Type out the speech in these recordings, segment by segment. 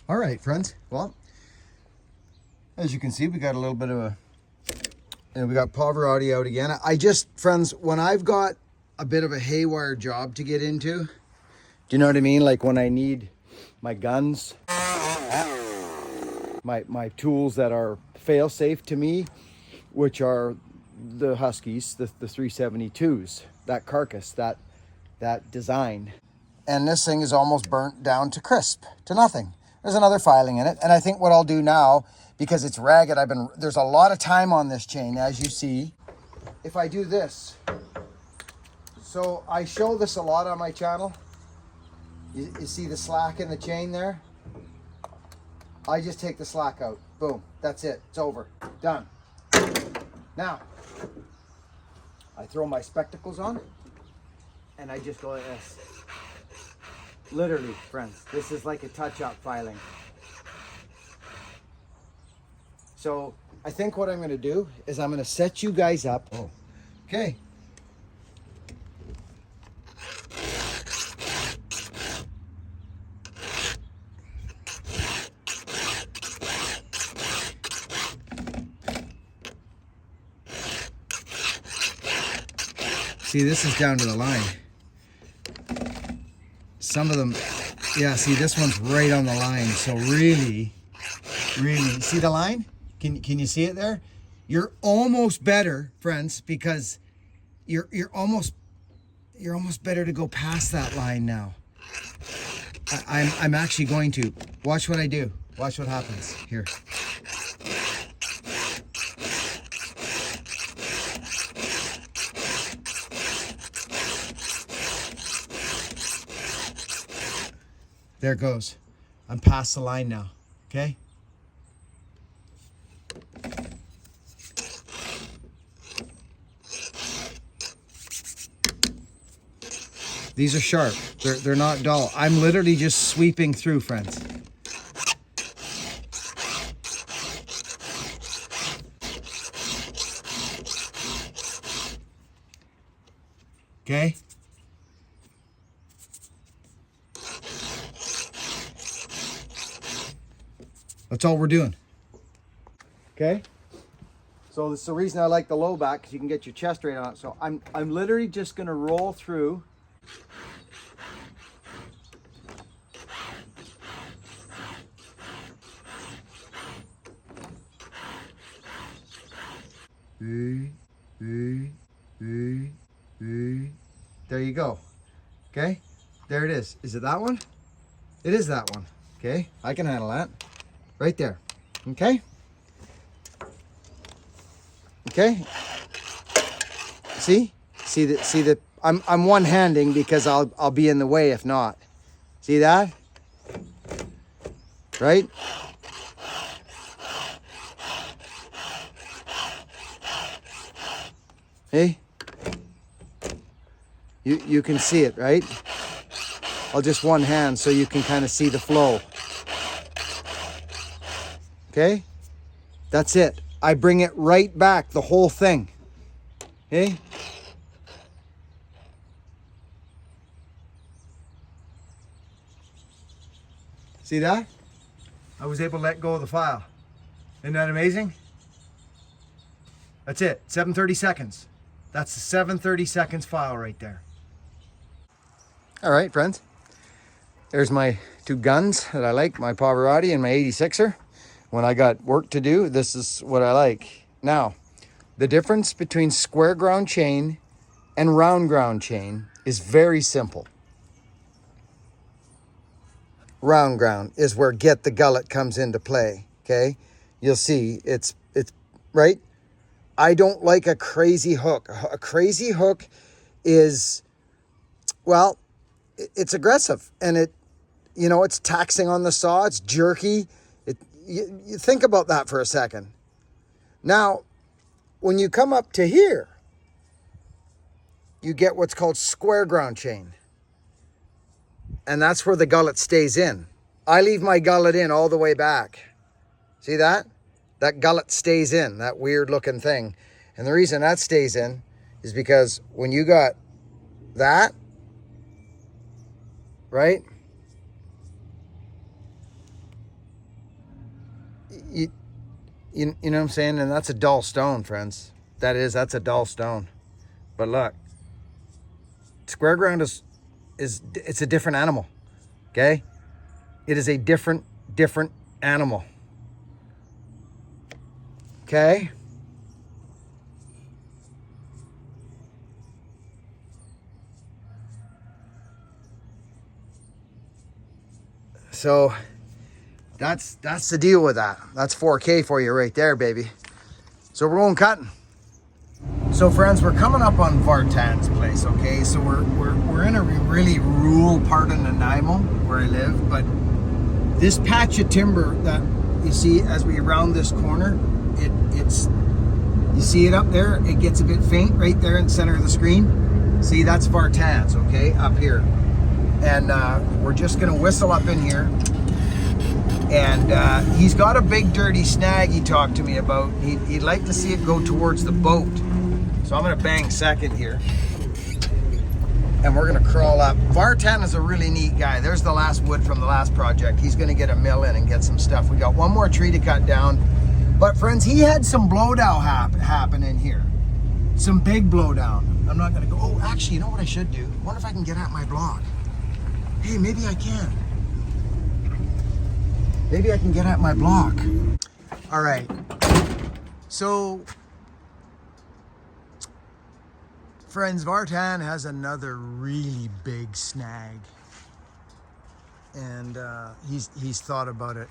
All right, friends. Well, as you can see, we got a little bit of a, we got Pavarotti out again. I just, friends, when I've got a bit of a haywire job to get into, do you know what I mean? Like when I need my guns, my tools that are fail safe to me, which are the Huskies, the 372s, that carcass, that design. And this thing is almost burnt down to crisp, to nothing. There's another filing in it. And I think what I'll do now, because it's ragged, there's a lot of time on this chain, as you see. If I do this, so I show this a lot on my channel. You see the slack in the chain there? I just take the slack out. Boom, that's it, it's over, done. Now, I throw my spectacles on and I just go like this. Literally, friends, this is like a touch-up filing. So I think what I'm going to do is I'm going to set you guys up. Oh, okay. See, this is down to the line. Some of them, yeah, see, this one's right on the line. So really, see the line? Can you see it there? You're almost better, friends, because you're almost better to go past that line now. I'm actually going to. Watch what I do. Watch what happens here. There it goes. I'm past the line now, okay? These are sharp. They're not dull. I'm literally just sweeping through, friends. Okay? That's all we're doing. Okay? So this is the reason I like the low back, because you can get your chest right on it. So I'm literally just gonna roll through. There you go. Okay? There it is. Is it that one? It is that one. Okay? I can handle that. Right there. Okay? Okay? See the I'm one-handing because I'll be in the way if not. See that? Right? Hey? You can see it, right? I'll just one hand so you can kind of see the flow. Okay? That's it. I bring it right back, the whole thing. Okay? See that? I was able to let go of the file. Isn't that amazing? That's it, 730 seconds. That's the 730 seconds file right there. All right, friends. There's my two guns that I like, my Pavarotti and my 86er. When I got work to do, this is what I like. Now, the difference between square ground chain and round ground chain is very simple. Round ground is where get the gullet comes into play, okay? You'll see it's right? I don't like a crazy hook. A crazy hook is, well, it's aggressive and it's taxing on the saw, it's jerky. You think about that for a second. Now, when you come up to here, you get what's called square ground chain. And that's where the gullet stays in. I leave my gullet in all the way back. See that? That gullet stays in, that weird looking thing. And the reason that stays in is because when you got that, right? you know what I'm saying? And that's a dull stone, friends. That's a dull stone. But look, square ground it's a different animal, okay? It is a different animal, okay? So that's the deal with that. That's 4K for you right there, baby. So we're going cutting. So friends, we're coming up on Vartan's place, okay? So we're in a really rural part of Nanaimo where I live, but this patch of timber that you see as we round this corner, it's you see it up there, it gets a bit faint right there in the center of the screen. See, that's Vartan's, okay, up here. And we're just gonna whistle up in here. And he's got a big dirty snag he talked to me about. He'd like to see it go towards the boat. So I'm gonna bang second here. And we're gonna crawl up. Vartan is a really neat guy. There's the last wood from the last project. He's gonna get a mill in and get some stuff. We got one more tree to cut down. But friends, he had some blowdown happen in here. Some big blowdown. I'm not gonna go, oh, actually, you know what I should do? I wonder if I can get at my block. Hey, maybe I can. Maybe I can get at my block. All right. So, friends, Vartan has another really big snag. And he's thought about it.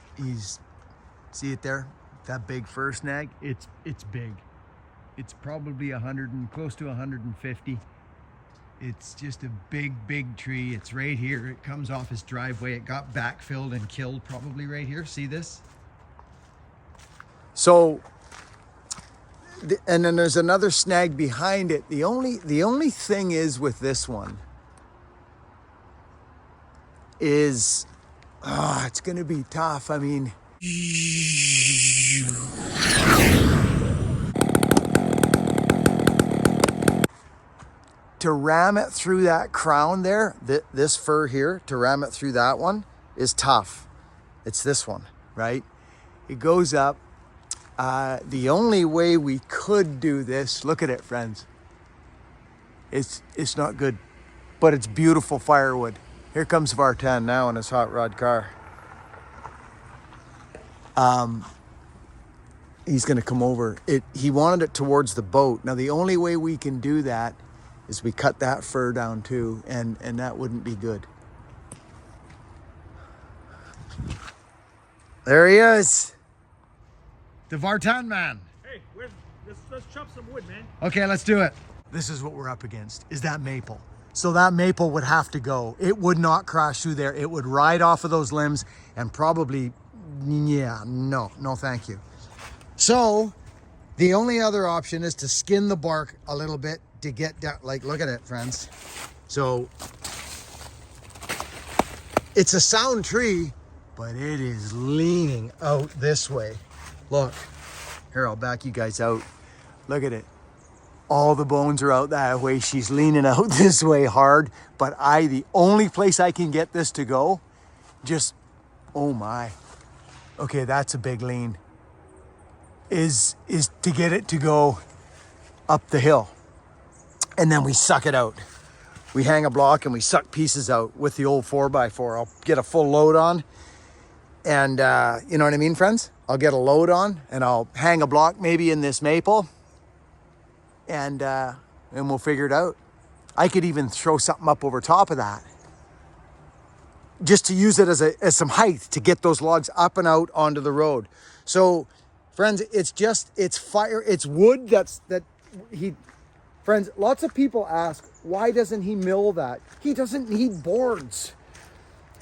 See it there? That big fir snag? It's big. It's probably 100 and close to 150. It's just a big tree. It's right here. It comes off his driveway. It got backfilled and killed probably right here. See this? So, and then there's another snag behind it. The only thing is with this one is, it's gonna be tough. I mean, to ram it through that crown there, this fir here, to ram it through that one is tough. It's this one, right? It goes up. The only way we could do this, look at it, friends. It's not good, but it's beautiful firewood. Here comes Vartan now in his hot rod car. He's gonna come over. He wanted it towards the boat. Now the only way we can do that is we cut that fir down too, and that wouldn't be good. There he is. The Vartan man. Hey, let's chop some wood, man. Okay, let's do it. This is what we're up against, is that maple. So that maple would have to go. It would not crash through there. It would ride off of those limbs and probably, yeah, no thank you. So the only other option is to skin the bark a little bit to get down, like, look at it, friends. So it's a sound tree, but it is leaning out this way. Look, here, I'll back you guys out. Look at it. All the bones are out that way. She's leaning out this way hard, but the only place I can get this to go, just, oh my. Okay, that's a big lean. Is to get it to go up the hill. And then we suck it out. We hang a block and we suck pieces out with the old 4x4. I'll get a full load on. And you know what I mean, friends? I'll get a load on and I'll hang a block maybe in this maple. And we'll figure it out. I could even throw something up over top of that. Just to use it as some height to get those logs up and out onto the road. So, friends, it's fire, it's wood friends, lots of people ask, why doesn't he mill that? He doesn't need boards.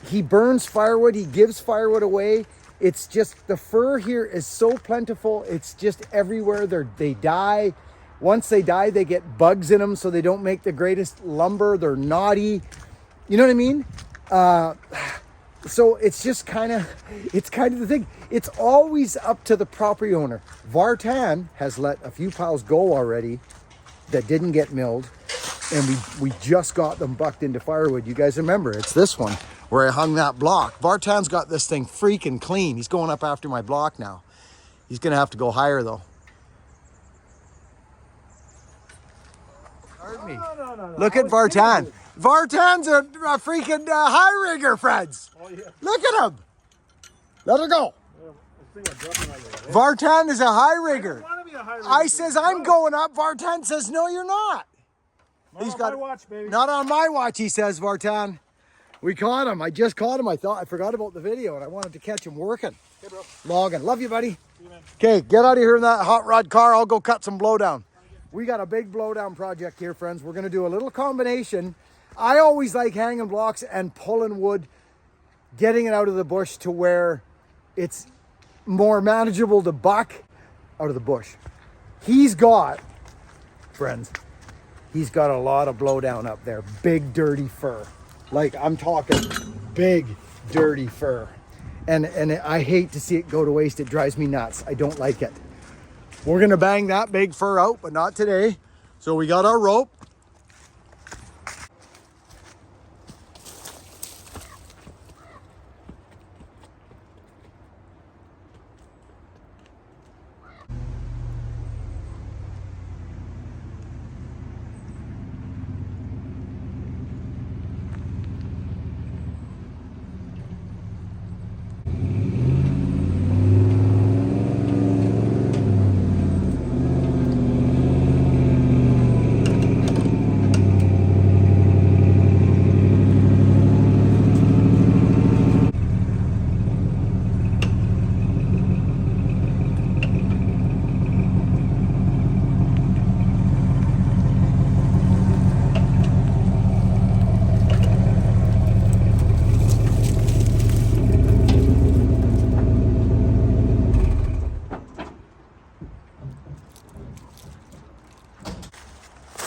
He burns firewood, he gives firewood away. It's just, the fir here is so plentiful, it's just everywhere. They die. Once they die, they get bugs in them, so they don't make the greatest lumber. They're knotty. You know what I mean? So it's just kind of the thing. It's always up to the property owner. Vartan has let a few piles go already that didn't get milled, and we just got them bucked into firewood. You guys remember, it's this one where I hung that block. Vartan's got this thing freaking clean. He's going up after my block now. He's gonna have to go higher though. Me. No. Look at Vartan. Vartan's a freaking high rigger, friends. Oh, yeah. Look at him. Let her go. Vartan is a high rigger. I says I'm going up. Vartan says no, you're not. He's got my watch, baby. Not on my watch, he says. Vartan. We caught him. I just caught him. I forgot about the video, and I wanted to catch him working. Hey, bro. Logging. Love you, buddy. You, Okay, get out of here in that hot rod car. I'll go cut some blowdown. We got a big blowdown project here, friends. We're going to do a little combination. I always like hanging blocks and pulling wood, getting it out of the bush to where it's more manageable to buck out of the bush. He's got, friends, he's got a lot of blowdown up there. Big, dirty fur. Like, I'm talking big, dirty fur. And I hate to see it go to waste. It drives me nuts. I don't like it. We're gonna bang that big fur out, but not today. So we got our rope.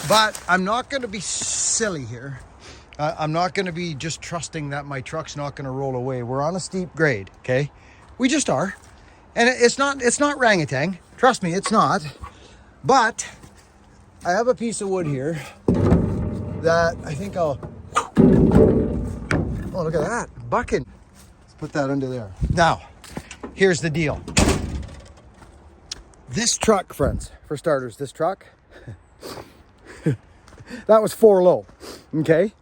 But I'm not going to be silly here. I'm not going to be just trusting that my truck's not going to roll away. We're on a steep grade, okay? We just are. And it's not orangutan. Trust me, it's not. But I have a piece of wood here that I think I'll... Oh, look at that. Bucking. Let's put that under there. Now, here's the deal. This truck, friends, for starters, this truck... That was 4 low, okay?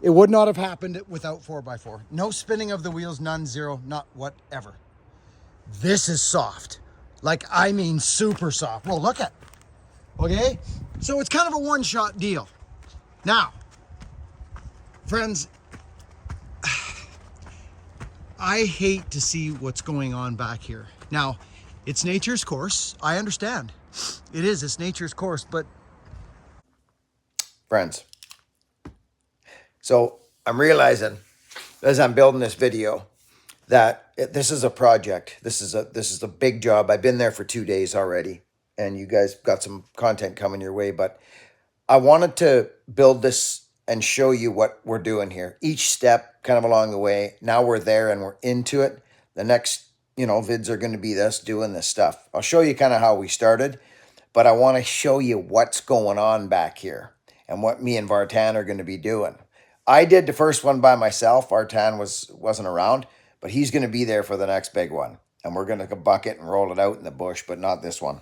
It would not have happened without 4x4. No spinning of the wheels, none, zero, not whatever. This is soft. Like, I mean super soft. Well, look at, okay? So it's kind of a one-shot deal. Now, friends, I hate to see what's going on back here. Now, it's nature's course. I understand. It is, it's nature's course, but friends, so I'm realizing as I'm building this video that this is a project. This is a big job. I've been there for 2 days already, and you guys got some content coming your way, but I wanted to build this and show you what we're doing here. Each step kind of along the way. Now we're there and we're into it. The next, vids are going to be us doing this stuff. I'll show you kind of how we started, but I want to show you what's going on back here and what me and Vartan are going to be doing. I did the first one by myself. Vartan wasn't around, but he's going to be there for the next big one. And we're going to buck it and roll it out in the bush, but not this one.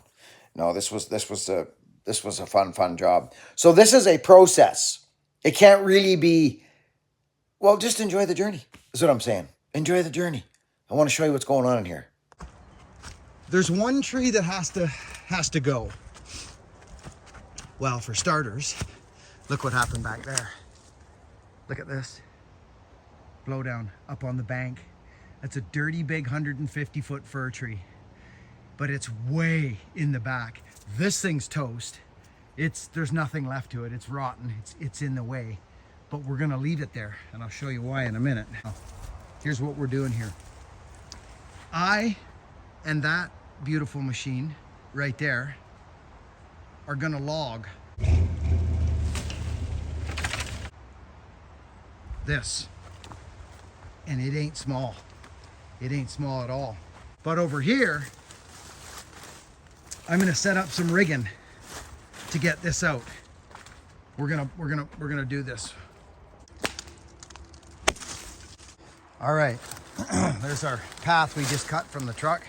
No, this was a fun job. So this is a process. It can't really be, well, just enjoy the journey. That's what I'm saying. Enjoy the journey. I want to show you what's going on in here. There's one tree that has to go. Well, for starters, look what happened back there. Look at this. Blow down up on the bank. That's a dirty big 150-foot fir tree. But it's way in the back. This thing's toast. There's nothing left to it. It's rotten. It's in the way. But we're gonna leave it there, and I'll show you why in a minute. Here's what we're doing here. I and that beautiful machine right there are gonna log this, and it ain't small. It ain't small at all. But over here, I'm gonna set up some rigging to get this out. We're gonna do this. All right, there's our path we just cut from the truck.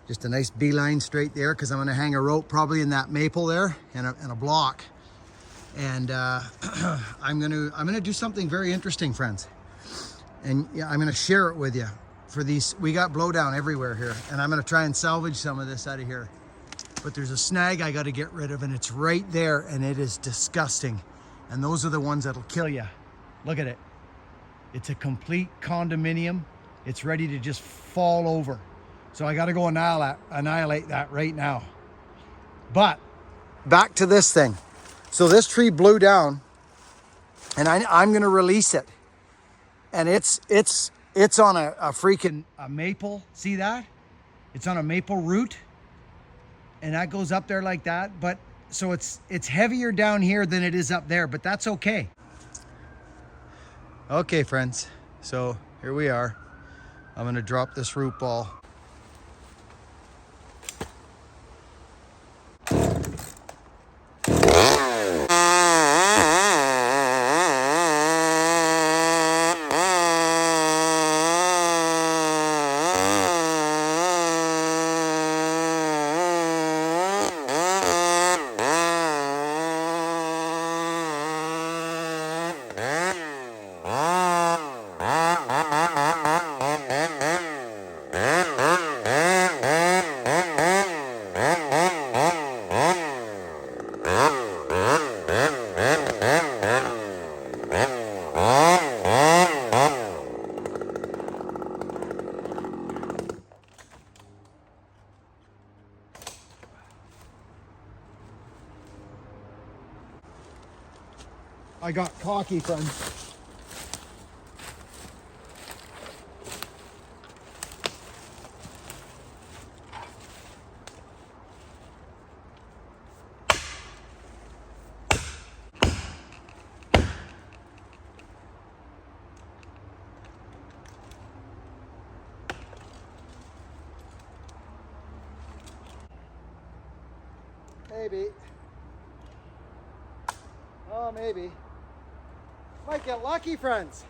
Just a nice beeline straight there, because I'm going to hang a rope probably in that maple there and a block. And I'm gonna do something very interesting, friends. And yeah, I'm gonna share it with you. For these, we got blowdown everywhere here, and I'm gonna try and salvage some of this out of here. But there's a snag I got to get rid of, and it's right there, and it is disgusting. And those are the ones that'll kill you. Look at it. It's a complete condominium. It's ready to just fall over. So I got to go annihilate that right now. But back to this thing. So this tree blew down, and I'm going to release it. And it's on a freaking maple. See that? It's on a maple root. And that goes up there like that. But so it's heavier down here than it is up there, but that's okay. Okay, friends. So here we are. I'm going to drop this root ball. I got cocky, friends. Maybe. Oh, maybe. Might get lucky, friends.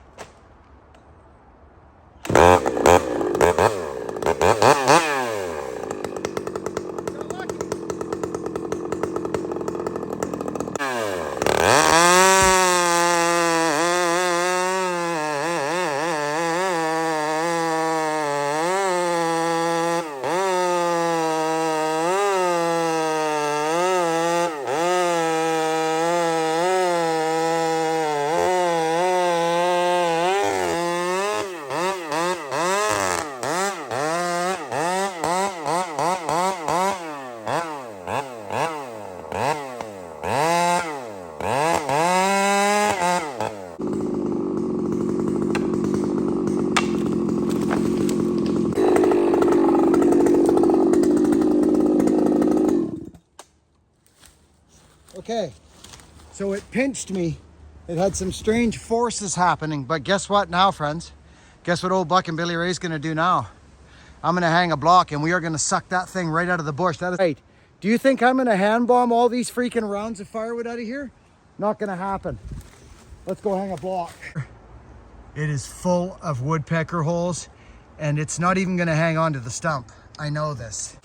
Okay, so it pinched me. It had some strange forces happening, but guess what now, friends? Guess what old Buck and Billy Ray's gonna do now? I'm gonna hang a block and we are gonna suck that thing right out of the bush. That is right. Do you think I'm gonna hand bomb all these freaking rounds of firewood out of here? Not gonna happen. Let's go hang a block. It is full of woodpecker holes, and it's not even gonna hang on to the stump. I know this.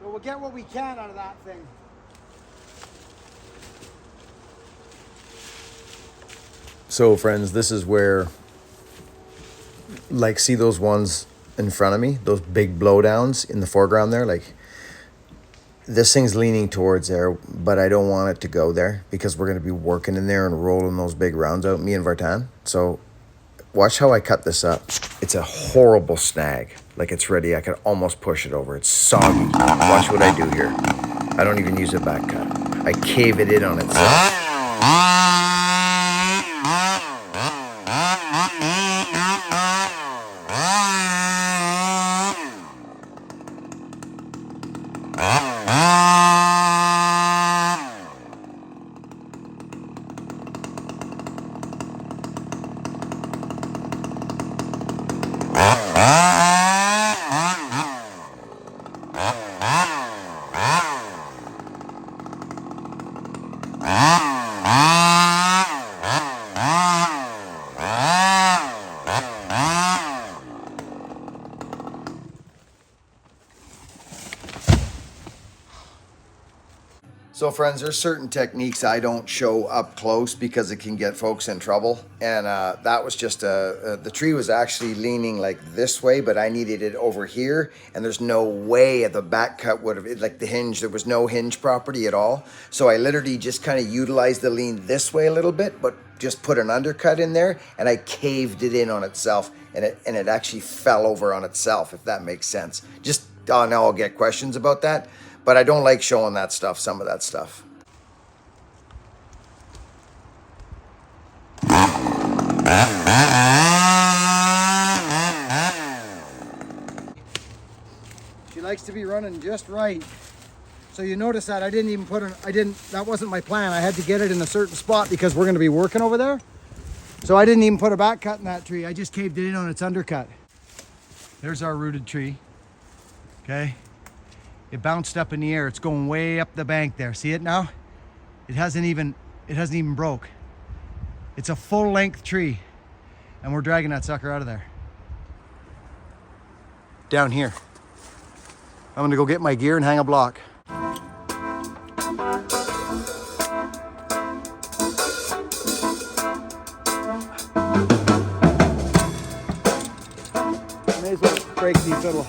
But we'll get what we can out of that thing. So friends, this is where, like, see those ones in front of me, those big blowdowns in the foreground there? Like, this thing's leaning towards there, but I don't want it to go there because we're going to be working in there and rolling those big rounds out, me and Vartan. So watch how I cut this up. It's a horrible snag. Like, it's ready. I could almost push it over. It's soggy. Watch what I do here. I don't even use a back cut. I cave it in on itself. So friends, there's certain techniques I don't show up close because it can get folks in trouble. And that was just the tree was actually leaning like this way, but I needed it over here. And there's no way the back cut would have, like the hinge, there was no hinge property at all. So I literally just kind of utilized the lean this way a little bit, but just put an undercut in there and I caved it in on itself. And it actually fell over on itself, if that makes sense. Just, now I'll get questions about that. But I don't like showing that stuff, some of that stuff. She likes to be running just right. So you notice that I didn't even put that wasn't my plan. I had to get it in a certain spot because we're gonna be working over there. So I didn't even put a back cut in that tree. I just caved it in on its undercut. There's our rooted tree, okay? It bounced up in the air. It's going way up the bank there. See it now? It hasn't even broke. It's a full length tree. And we're dragging that sucker out of there. Down here. I'm gonna go get my gear and hang a block. May as well break these little